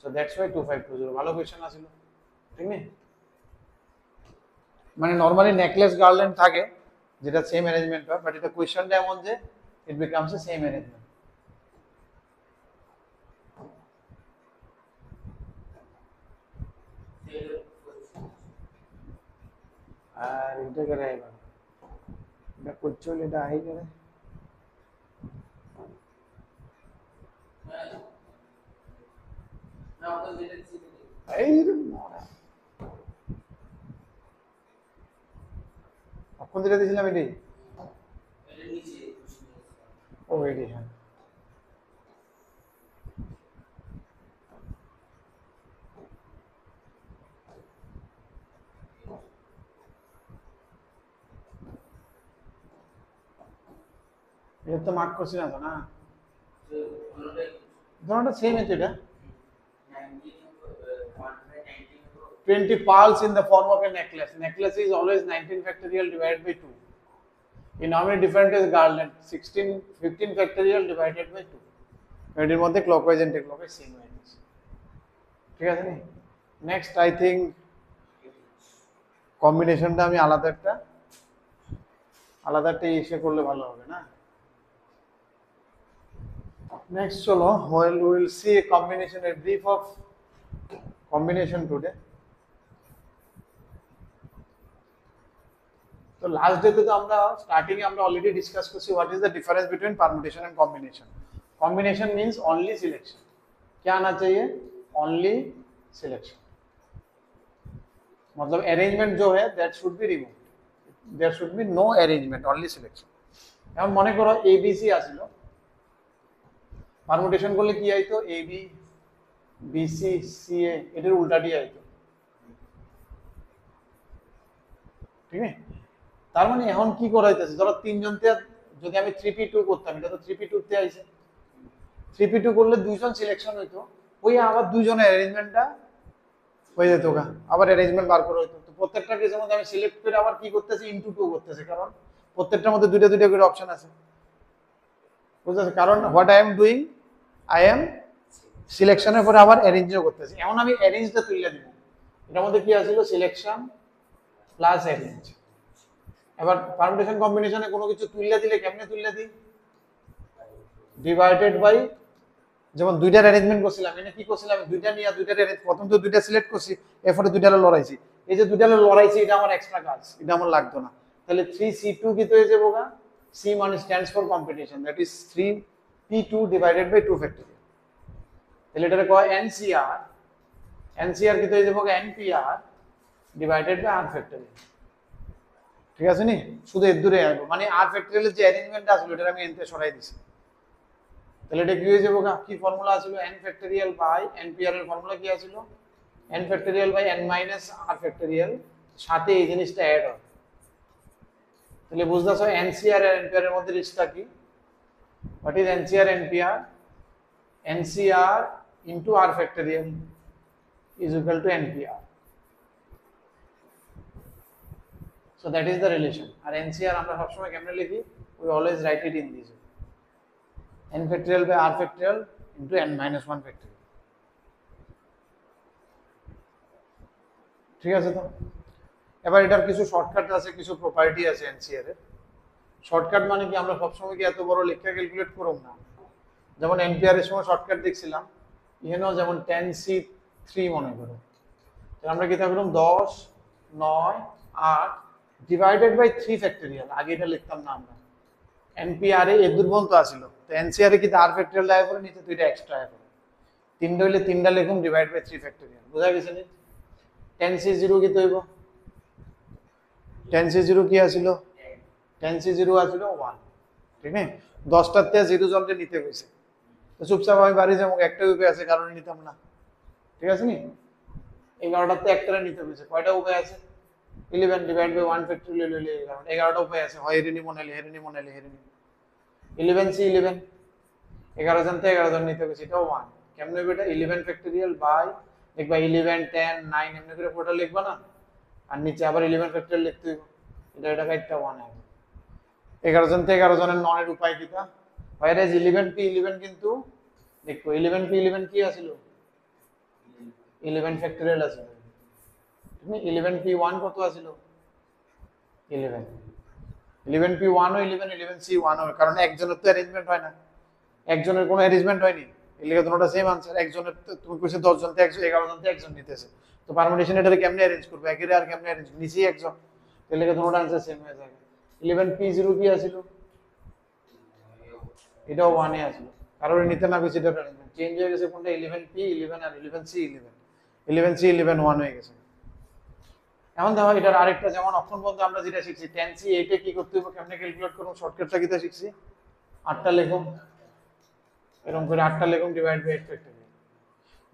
So that's why 2520। ভালো question আছিল, ঠিক না? মানে normally necklace garland থাকে যেটা same arrangement হয়, but এটা কোয়েশ্চেনটা এমন যে it becomes a same arrangement. আর এটা করে এবার এটা করছো এটা আই করে এই মরা এখন যেটা দিয়েছিলাম এটাই। ও এটাই, হ্যাঁ। এটা তো মার্ক করছি না তো, না ধরনটা সেম আছে এটা। 20 pearls in the form of a necklace. Necklace is always 19 factorial divided by 2. In how many different is garland? 15 factorial divided by 2. এর মধ্যে clockwise and anti-clockwise সেম হয়ে গেছে, ঠিক আছে? নেক্সট আই থিঙ্ক কম্বিনেশনটা আমি আলাদা একটা ইসে করলে ভালো হবে না? নেক্সট চলো, we will see a combination, a brief of combination today. तो लास्ट डे तो আমরা স্টার্টিং এ আমরা অলরেডি ডিসকাস করছি what is the difference between permutation and combination. Combination means only selection. क्या आना चाहिए? Only selection. मतलब अरेंजमेंट जो है that should be remove, there should be no arrangement, only selection. এখন মনে করো এবিসি আসলো, পারমুটেশন করলে কি আইতো? এবি বিসি সিএ, এটার উল্টাটি আইতো, ঠিক আছে? তার মানে এখন কি করা হইতেছে, ধরো তিনজনতে যদি আমি 3p2 করতাম, এটা তো 3p2 তে আইছে, 3p2 করলে দুইজন সিলেকশন হইতো, ওই আবার দুইজনের অ্যারেঞ্জমেন্টটা হয়ে যেত, আবার অ্যারেঞ্জমেন্ট বার করা হইতো। তো প্রত্যেকটা কেসের মধ্যে আমি সিলেক্ট করে আবার কি করতেছি? ইনটু 2 করতেছি, কারণ প্রত্যেকটার মধ্যে দুইটা দুইটা করে অপশন আছে, বুঝতেছে? কারণ what I am doing, I am সিলেকশনের পরে আবার অ্যারেঞ্জও করতেছি। এখন আমি অ্যারেঞ্জটা তুলে দিব, এটার মধ্যে কি আছিল? Selection plus arrange. এবার পারমুটেশন কম্বিনেশনে কোনো কিছু তুললে দিলে কেমনে তুললে দিই? ডিভাইডেড বাই, যেমন দুইটার অ্যারেঞ্জমেন্ট করছিলাম, এনে কি করছিলাম? দুইটা নিয়ে দুইটার প্রথম তো দুইটা সিলেক্ট করছি, এরপরে দুইটা লড়াইছি। এই যে দুইটা লড়াইছি, এটা আমার এক্সট্রা কাজ, এটা আমার লাগতো না। তাহলে 3c2 কি হয়ে যাবো গা? c মানে stands for competition, that is 3p2 divided by 2 factorial. তাহলে এটারে কয় এনসিআর, এনসিআর কি হয়ে যাবো? NPR divided by r factorial, ঠিক আছে নি? শুধু এর দূরে আসবো, মানে r ফ্যাক্টরিয়ালের যে অ্যারেঞ্জমেন্ট আসলো এটা আমি এনতে সরাই দিছি। তাহলে এটা কি হয়ে যাবো? কি ফর্মুলা ছিল? n ফ্যাক্টরিয়াল বাই npr এর ফর্মুলা কি ছিল? n factorial by n minus r factorial, সাথে এই জিনিসটা অ্যাড হয়। তাহলে বুঝতেছো ncr আর npr এর মধ্যে রিলেশনটা কি? What is ncr npr? ncr into r factorial is equal to npr। So that is the relation. আর ncr আমরা সবসময় কেমনে লিখি? We always write it in this way, n factorial by r factorial into n minus 1 factorial, ঠিক আছে? তো এবার এটার কিছু শর্টকাট আছে, কিছু প্রপার্টি আছে ncr এর। শর্টকাট মানে কি? আমরা সবসময় কি এত বড় লেখা ক্যালকুলেট করব না। যেমন npr এর সময় শর্টকাট দেখছিলাম, এখানেও যেমন 10c3 মনে করো, তাহলে আমরা কি থাকলাম 10 9 8 ডিভাইডেড বাই 3 ফ্যাক্টরিয়াল। আগে এটা লিখতাম না আমরা, npr এ দুর্বন্ত আছিল, তো ncr এ কি r ফ্যাক্টরিয়াল আয় করে নিচে দুইটা এক্সট্রা আয় করে, তিনটা হইলে তিনটা লিখুন ডিভাইড বাই 3 ফ্যাক্টরিয়াল। বুঝা গেছে নি? 10c0 কি তৈব? 10c0 কি আছিল? 10c0 আছিল 1, ঠিক না? 10টার তে 0 জনকে নিতে হইছে, তো চুপচাপ আমি বাড়ি যাবো, একটা উপায় আছে, কারণ নিতাম না, ঠিক আছে নি? 11টার তে একটা নিতে হইছে, কয়টা উপায় আছে? 11 ডিভাইড বাই 1 ফ্যাক্টরিয়াল হইলে 11টা উপায় আছে, হয় হেরে নিব নালে হেরে নিব নালে হেরে নিব। 11c 11, 11 জন থেকে 11 জন নিতে গেছে, এটাও 1। কেমনে হবে এটা? 11 ফ্যাক্টরিয়াল বাই, দেখবা 11 10 9 এমনি করে পুরোটা লিখবা না, আর নিচে আবার 11 ফ্যাক্টরিয়াল লিখতে হবে, এটা কাইটটা 1 হবে। 11 জন থেকে 11 জনের ননের উপায় কিটা? ভাইরাস 11 p 11 কিন্তু দেখো 11 p 11 কি আছিল? 11 ফ্যাক্টরিয়াল আছিল। তুমি 11 p 1 কত আছিল? 11। 11 p 1 ও 11, 11 c 1 হবে, কারণ একজনের তো অ্যারেঞ্জমেন্ট হয় না, একজনের কোনো অ্যারেঞ্জমেন্ট হয়নি, এর লিগে দুটোটা সেম আনসার। একজনের তুমি কইছে 10 জন থেকে 11 জন থেকে একজন নিতেছে, তো পারমিটেশন এটারে কেমনে অ্যারেঞ্জ করবে? একেরে আর কেমনে অ্যারেঞ্জ, নিচেই একজন, এর লিগে দুটোটা আনসার সেম হয়ে যাবে। 11 p 0 কি আছিল? এটাও 1 এ আছিল, কারণ নিতে না কইছে, এটা অ্যারেঞ্জমেন্ট চেঞ্জ হয়ে গেছে। কোনটা? 11 p 11 আর 11 c 11, 11 c 11 1 হয়ে গেছে। এখন দেখো এটার আরেকটা, যেমন অক্ষণ বন্ধ আমরা যেটা শিখছি 10 c 8 এ কি করতে হবে, কেমনে ক্যালকুলেট করব, শর্টকাটটা কিটা শিখছি, 8টা লেখো, এরকম করে 8টা লেখো ডিভাইড বাই 8 ফ্যাক্টরিয়াল।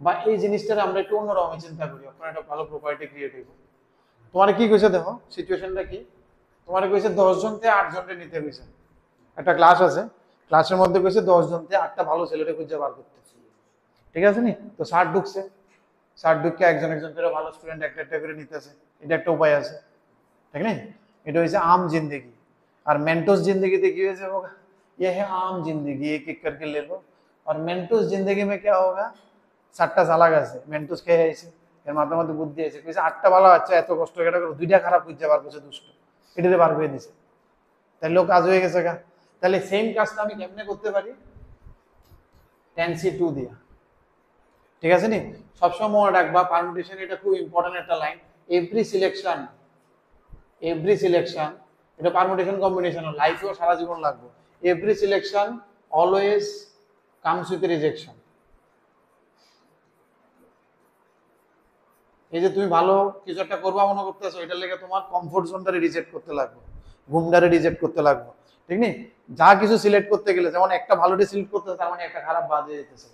বা এই জিনিসটার আমরা একটু অন্যরকম চিন্তা করি, আপনার একটা ভালো প্রপার্টি ক্রিয়েট হইব। তোমার কি কইছে দেখো, সিচুয়েশনটা কি? তোমার কইছে 10 জন থেকে 8 জনকে নিতে কইছে, একটা ক্লাস আছে, ক্লাসের মধ্যে কইছে 10 জন থেকে 8টা ভালো ছেলেকে খুঁজে বার করতে, ঠিক আছে নি? তো 60 ঢুকছে, 60 ঢুকে একজন একজন করে ভালো স্টুডেন্ট একটা একটা করে নিতেছে, এটা একটা উপায় আছে, ঠিক না? এটা হইছে आम जिंदगी। और मेंटोस जिंदगी की वजह होगा, ये है आम जिंदगी, एक एक करके ले लो। और मेंटोस जिंदगी में क्या होगा, 60টা চালাক আছে, মেন্টোস খেয়ে আইছে, এর মাথার মধ্যে বুদ্ধি আছে, কইছে 8টা ভালো বাচ্চা এত কষ্ট করে করে 2টা খারাপ খুঁজে বার করছে, দুষ্ট, এটারে বার করে দিছে, তাহলে লোক কাজ হয়ে গেছে গা। তাহলে সেম কাজটা আমি কেমনে করতে পারি? 10c2 দিয়া, ঠিক আছে নি? সবসময় মনে রাখবা পারমিটেশন, এটা খুব ইম্পর্টেন্ট একটা লাইন, এভরি সিলেকশন এটা পারমিটেশন কম্বিনেশন লাইফেও সারা জীবন লাগবে। Every selection always comes with rejection. এই যে তুমি ভালো কিছু একটা করবা মনে করতেছো, এটার লেগে তোমার কমফোর্ট জোনটারে রিজেক্ট করতে লাগবে, ঘুমটারে রিজেক্ট করতে লাগবে, ঠিক নেই? যা কিছু সিলেক্ট করতে গেলে, যেমন একটা ভালোটি সিলেক্ট করতেছো, তার মানে একটা খারাপ বাদ হয়ে যেতেছে।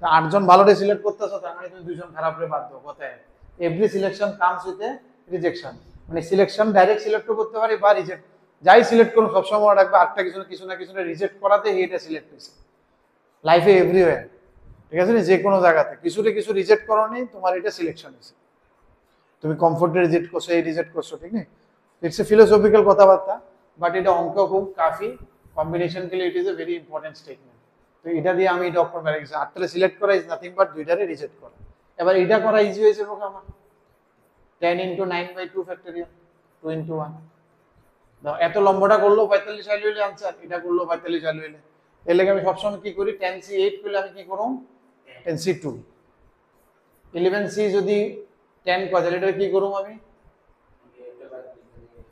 8 জন ভালোটি সিলেক্ট করতেছো, তার মানে তুমি 2 জন খারাপরে বাদ দাও। কথায় every selection comes with rejection, মানে সিলেকশন ডাইরেক্ট সিলেক্টও করতে পারি বা রিজেক্ট, যাই সিলেক্ট করুন সবসময় মনে রাখবে আটটা কিছু না কিছু রিজেক্ট করাতে এটা সিলেক্ট হয়েছে লাইফে এভরিওয়্যার, ঠিক আছে? যে কোনো জায়গাতে কিছু রিজেক্ট করো নেই, তোমার এটা সিলেকশন হয়েছে, তুমি কমফোর্টে রিজেক্ট করছো, এই রিজেক্ট করছো, ঠিক নেই? ইটস এ ফিলোসফিক্যাল কথাবার্তা, বাট এটা অঙ্ক খুব কাফি কম্বিনেশন के लिए it is a very important statement. তো এটা দিয়ে আমি ডক্টর বের গেছি, আটটারে সিলেক্ট করা ইজ নাথিং বাট দুইটারে রিজেক্ট করা। এবার এটা করা ইজি হয়েছে বলতে আমার 10 × 9/2 ফ্যাক্টরিয়াল 2 × 1 দাও, এত লম্বাটা করলো 45 আইল হইলে আনসার, এটা করলো 45 আইল হইলে। এর লাগে আমি সবসময় কি করি, 10c8 পেলে আমি কি করব, 10c2, 11c যদি 10 কয় তাহলে এটা কি করব আমি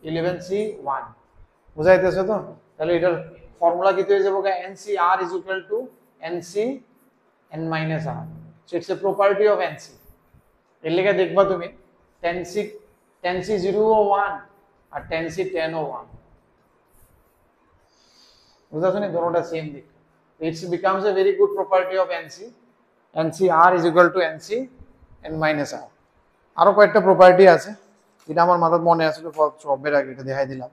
11c1, বুঝাইতেছে তো? তাহলে এটার ফর্মুলা কি হয়ে যাবে, NCR is equal to NC n minus R, so it's a property of NC। এর লেগে দেখবা তুমি 10c0 ও 1 আর 10c10 ও 1, বুঝাছো নি? দুটোটা সেম দিক, it becomes a very good property of NC, NCR is equal to NC n minus R। আরো কয়েকটা property আছে, এটা আমার মাথায় মনে আছে, সবের আগে এটা দেখাই দিলাম,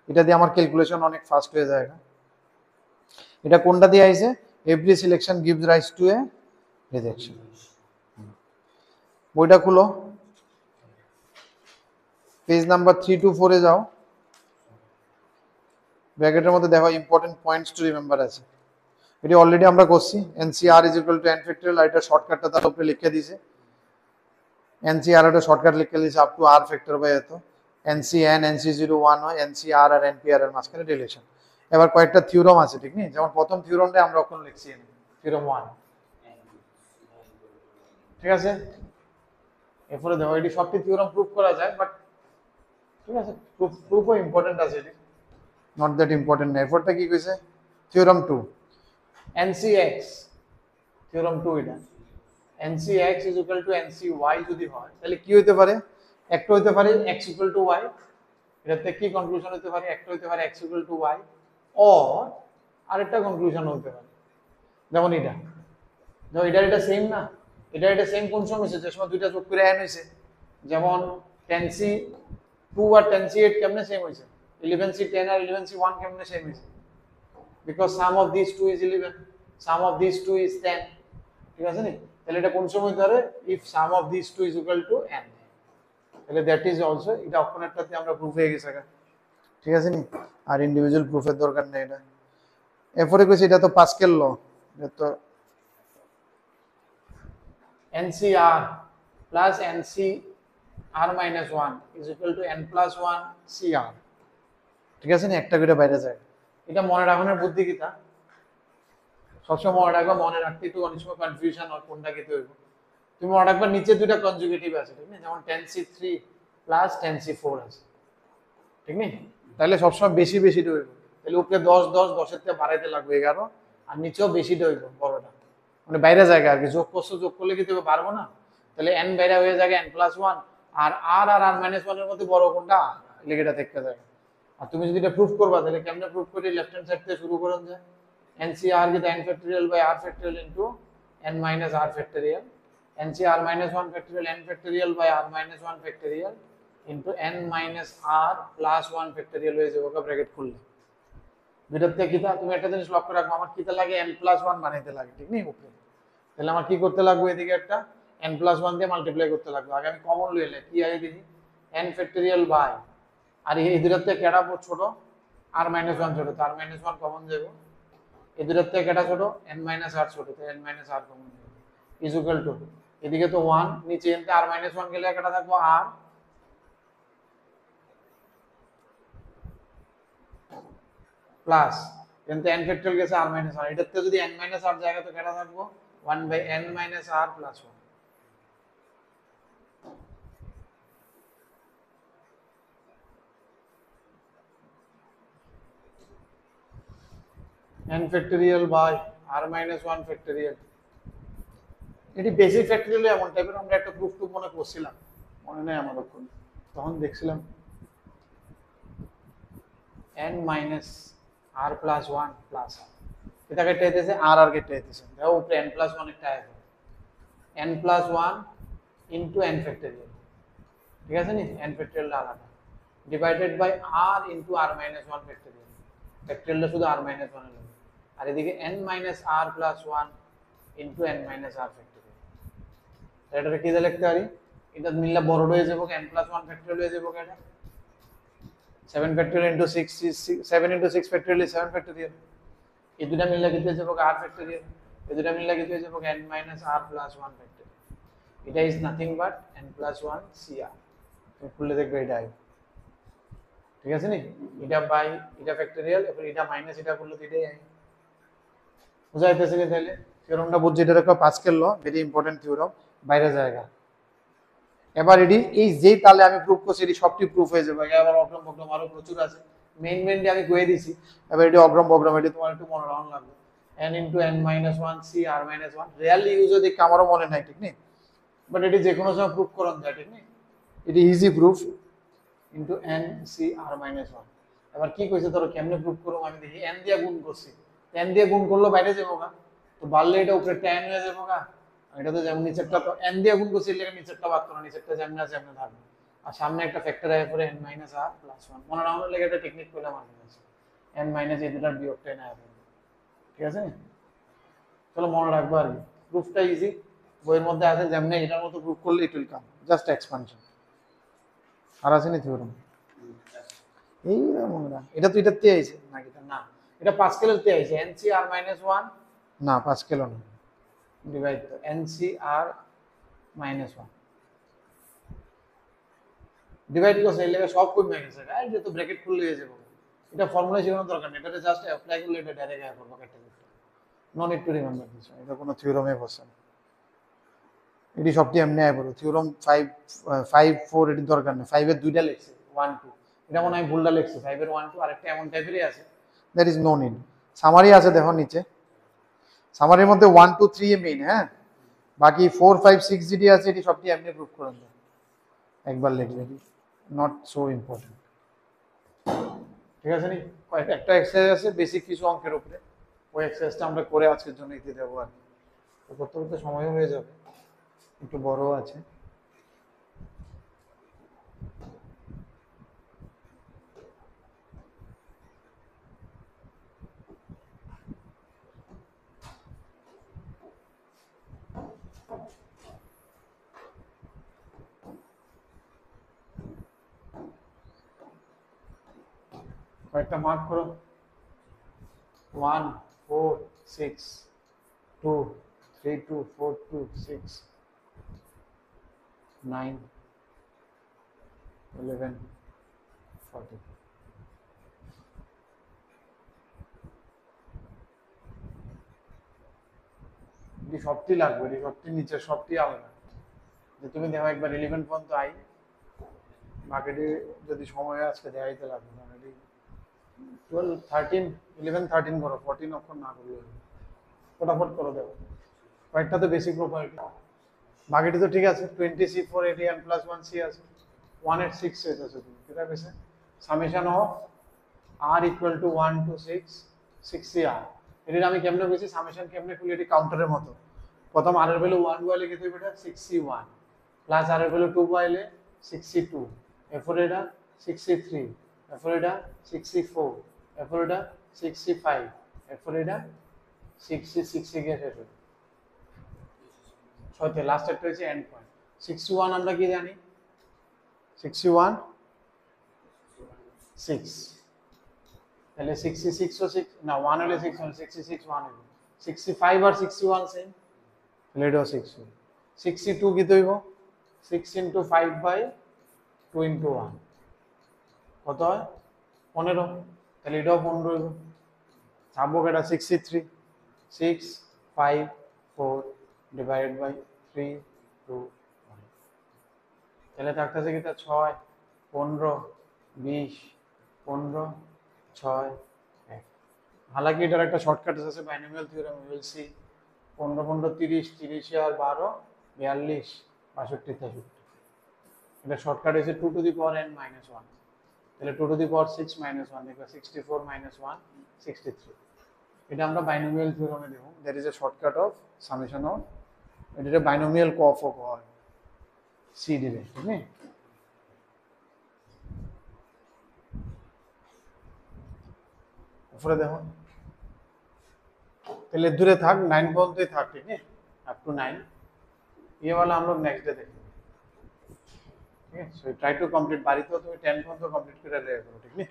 এটা দিয়ে আমার ক্যালকুলেশন অনেক ফাস্ট হয়ে যায়। এটা কোনটা দিয়ে আইছে, every selection gives rise to A rejection. বইটা খুলো, পেজ নাম্বার 3 to 4 এ যাও, ব্র্যাকেটের মধ্যে দেখো ইম্পর্টেন্ট পয়েন্টস টু রিমেম্বার আছে। এটি অলরেডি আমরা করছি, NCR is equal to n factorial, আর এটা শর্টকাটটা তার উপরে লিখে দিয়েছে, NCR এটা শর্টকাট লিখে দিয়েছে up to r factor by এত, NCn NC0 1 হয়, NCR আর NPR এর মাঝখানে রিলেশন। এবার কয়েকটা থিওরাম আছে, ঠিক নেই? যেমন প্রথম থিওরামটা আমরা ওখানে লিখছি, থিওরাম 1, ঠিক আছে? এরপরে দেখো এটি সবটি থিওরাম প্রুফ করা যায়, বাট ঠিক আছে প্রুফও ইম্পর্টেন্ট আছে, এটি নট দ্যাট ইম্পর্টেন্ট না। এরপরটা কি কইছে, থিওরাম 2, NCX থিওরাম 2, এটা NCX is equal to NCY যদি হয় তাহলে কি হতে পারে, একটা হতে পারে x equal to y, এটাতে কি কনক্লুশন হতে পারে, একটা হতে পারে x equal to y, or আরেকটা কনক্লুশন হতে পারে, যেমন এটা, যেমন এটা সেম না, এটা সেম কোন সময় হয়েছে, যে সময় দুইটা যোগ করে n হয়েছে, যেমন 10c2 আর 10c8 কেমনে সেম হয়েছে, 11c10 আর 11c1 কেমনে সেম হয়েছে, because sum of this two is 11, sum of this two is 10, ঠিক আছে নি? তাহলে এটা কোন সময় ধরে, if sum of this two is equal to n, তাহলে দ্যাট ইজ অলসো, এটা অক্ষণেরটাতে আমরা প্রুফ হয়ে গেছে, ঠিক আছে নি? আর ইন্ডিভিজুয়াল প্রুফের দরকার নেই এটা। এরপরে কইছে এটা তো পাস্কেল ল, এটা তো NCR plus NCR minus 1 is equal to n plus 1 CR, ঠিক আছে নি? একটা করে বাইরে যায়, এটা মনে রাখানোর বুদ্ধি কিটা, সবসময় মনে রাখবা, মনে রাখতে একটু অনেক সময় কনফিউশন হয় কোনটা কি হইব। তুমি মনে রাখবা নিচে দুইটা কনজুগেটিভ আছে, ঠিক না? যেমন 10C3 প্লাস 10C4 আছে, ঠিক নেই? তাহলে সবসময় বেশি বেশি হইব, তাহলে উপরে 10 10 10 এর থেকে বাড়াইতে লাগবে 11, আর নিচেও বেশি হইব বড়টা, মানে বাইরে জায়গা আর কি, যোগ করছো, যোগ করলে কি তুমি পারবো না? তাহলে n বাইরে হয়ে যাবে n প্লাস 1, আর r মাইনাস 1 এর মধ্যে বড় কোনটা, লেগেটা থেকে যাবে। আর তুমি যদি এটা প্রুফ করবা, তাহলে কেমনে প্রুফ করি, লেফট হ্যান্ড সাইড থেকে শুরু করেন যায়, NCR with n factorial by r factorial into n minus r factorial, NCR minus 1 factorial n factorial by r minus 1 factorial into n minus r plus 1 factorial হয়ে যাবে, ওকে bracket খুললে। দুইটার থেকে কিতা, তুমি একটা জিনিস লক্ষ্য রাখো, আমার কিতা লাগে n plus 1 বানাইতে লাগে, ঠিক নেই উপরে, তাহলে আমার কি করতে লাগবে, এদিকে একটা n plus 1 দিয়ে মাল্টিপ্লাই করতে লাগবে। আগে আমি কমন লইলে কি আগে দেখি, n factorial by, আর এই দুইটার থেকে কেডা ছোট, r minus 1 ছোট, তো r minus 1 কমন যাবে, এই দুইটার থেকে কেডা ছোট, n minus r ছোট, তো n minus r কমন যাবে, ইজ ইকুয়াল টু, এদিকে তো 1, নিচে এনতে r minus 1 গেলে কেডা থাকবো, r প্লাস এনতে n ফ্যাক্টরিয়াল গেছে r minus r, এটাতে যদি n minus r জায়গা তো কেডা থাকবো, 1 by n minus r plus 1, n factorial by r minus 1 factorial। এটি বেসিক ফ্যাক্টরিয়াল এমন টাইপের আমরা একটা প্রুফ টু মনে করছিলাম, মনে নেই আমার ওরকম, তখন দেখছিলাম n minus r plus 1 plus r, এটা কেটে দিতেছে r আর কেটে দিতেছে, দেখো উপরে n plus 1 একটা আছে, n plus 1 into n factorial, ঠিক আছে নি? n factorial আলাদা, divided by r into r minus 1 factorial, ফ্যাক্টরিয়ালটা শুধু r minus 1 এর লাগে, আর এদিকে n minus r plus 1 into n minus r factorial, এটা কি দিয়ে লিখতে পারি, এটা মিললে বড় হয়ে যাবে, n plus 1 factorial হয়ে যাবে, এটা 7 factorial into 6 is 7 into 6 factorial is 7 factorial, এই দুটো মিললে কি হয়ে যাবে, r factorial, এই দুটো মিললে কি হয়ে যাবে, n minus r plus 1 factorial, এটা is nothing but n plus 1 cr, তুমি খুললে দেখবে এটা, ঠিক আছে নি? এটা বাই এটা ফ্যাক্টরিয়াল, এরপর এটা মাইনাস এটা করলে তো এটাই আই, বুঝা যাইতেছে কি? তাহলে থিওরামটা বুঝছি, এটা একটা পাস্কেল ল, ভেরি ইম্পর্টেন্ট থিওরাম, বাইরে জায়গা। এবার এডি এই যেই তাহলে আমি প্রুফ করছি, এটি সবটি প্রুফ হয়ে যাবে, আবার অগ্রম বগ্রম আরো প্রচুর আছে, মেইন আমি কয়ে দিছি, এবার এটি অগ্রম বগ্রম, এটি তোমার একটু মনে রাখা লাগবে, n into n minus 1 c r minus 1, really use যদি আমারও মনে নাই, ঠিক নেই? বাট এটি যে কোনো সময় প্রুফ করান যায়, ঠিক নেই? এটি easy proof, into n c r minus 1। এবার কি কইছে, ধরো কেমনে প্রুফ করব, আমি দেখি n দিয়ে গুণ করছি, n দিয়ে গুণ করলে বাইরে যাবো গা, তো বাড়লে এটা উপরে tan হয়ে যাবো গা, এটা তো যেমন নিচেরটা তো n দিয়ে গুণ করছি, এর নিচেরটা বাদ করো, নিচেরটা যেমন আছে এমনি থাকবে, আর সামনে একটা ফ্যাক্টর আয় পরে n minus r plus 1, মনে রাখানোর লাগে একটা টেকনিক করলাম আমি, n minus এই দুটার বিয়োগটা না হবে, ঠিক আছে? চলো মনে রাখবো আর কি, প্রুফটা ইজি, বইয়ের মধ্যে আছে, যেমন এটার মতো প্রুফ করলে it will come, just expansion. আর আছে নি থিওরাম এই মনে, এটা তো এটাতে আইছে নাকি, না এটা পাস্কেলের তে আইছে, NCR minus 1, না পাস্কেল না, ডিভাইড তো NCR minus 1 ডিভাইড করছে, এই লেগে সব কমে গেছে, এই যে তো ব্র্যাকেট খুললে হয়ে যাবে, এটা ফর্মুলা শেখানোর দরকার নেই, এটা জাস্ট অ্যাপ্লাই করলে এটা ডাইরেক্ট অ্যাড করবে, কেটে দিতে, no need to remember this, এটা কোনো থিওরামে বসে না, এটি সবটি এমনি আয় পড়ো, থিওরাম 5 5 4 এর দরকার নেই, 5 এর দুইটা লিখছে 1 2, এটা মনে হয় ভুলটা লিখছে, 5 এর 1 2 আরেকটা এমন টাইপেরই আছে, that is no need. Summary আছে দেখো নিচে, সামারির মধ্যে 1 2 3 এ মেইন, হ্যাঁ, বাকি 4 5 6 যেটি আছে এটি সবটি এমনি প্রুফ করা যায়, একবার লিখলে, নট সো ইম্পর্টেন্ট, ঠিক আছে নি? একটা এক্সারসাইজ আছে বেসিক কিছু অঙ্কের উপরে, ওই এক্সারসাইজটা আমরা করে আজকের জন্য দিয়ে দেবো, আর করতে করতে সময়ও হয়ে যাবে, একটু বড় আছে। কয়েকটা মার্ক করো 1 4 6 2 3 2 4 2 6 9 11 14 এটি সবটি লাগবে, এটি সবটি নিচে সবটি আলাদা। যে তুমি দেখো একবার 11 পর্যন্ত আই, বাকিটি যদি সময় আজকে দেখাইতে লাগবে, কারণ এটি 12 13 11 13 করো, 14 অক্ষর না করলে ফটাফট করে দেবো। কয়েকটা তো বেসিক প্রপার্টি, বাকিটি তো ঠিক আছে। 20C4 80 n plus 1c আছে, 186 আছে তুমি এটা পেয়েছে। Summation of r equal to 1 to 6 6cr। এটির আমি কেমনে পেয়েছি, সামেশন কেমনে খুলি, এটি কাউন্টারের মতো। প্রথম r এর ভ্যালু 1 বলে লিখে দেব, এটা 6c1 প্লাস r এর ভ্যালু 2 বলে 6c2, এরপর এটা 6c3, এরপর এটা 6c4, এরপর এটা 6c5, এরপর এটা 6c6 এ গিয়ে শেষ হবে। ছয়তে লাস্ট একটা হচ্ছে এন্ড পয়েন্ট। 61 আমরা কি জানি, 61 6, তাহলে 66 ও 6 না 1 হলে 6 হলে 66 1 হবে, 65 আর 61 সেম, তাহলে এটাও 6 হবে। 62 কি তৈব 6 into 5 by 2 into 1 কত হয় 15, তাহলে এটাও 15 হইব। ছাব্বো কেটা 63 6 5 4 divided by 3 2 1, তাহলে থাকতেছে কি 6 15 20 15 6 1। हालांकि এটার একটা শর্টকাট আছে বাইনোমিয়াল থিওরেম, উইল সি। 15 15 30 30 আর 12 42 62 63, এটা শর্টকাট হচ্ছে 2 to the power n minus 1, তাহলে 2 to the power 6 minus 1 দেখো 64 minus 1 63। এটা আমরা বাইনোমিয়াল থিওরেমে দেব, that is a shortcut of summation of, এটা বাইনোমিয়াল কোঅফ হয় সি দিবে, ঠিক আছে। উপরে দেখো, তাহলে দূরে থাক 9 পর্যন্তই থাক, ঠিক আছে, আপ টু 9। ये वाला हम लोग नेक्स्ट डे देखेंगे, ठीक है। सो ट्राई टू कंप्लीट, बारी तो तुम्हें 10 पॉइंट तो कंप्लीट कर रहे हो, ठीक है।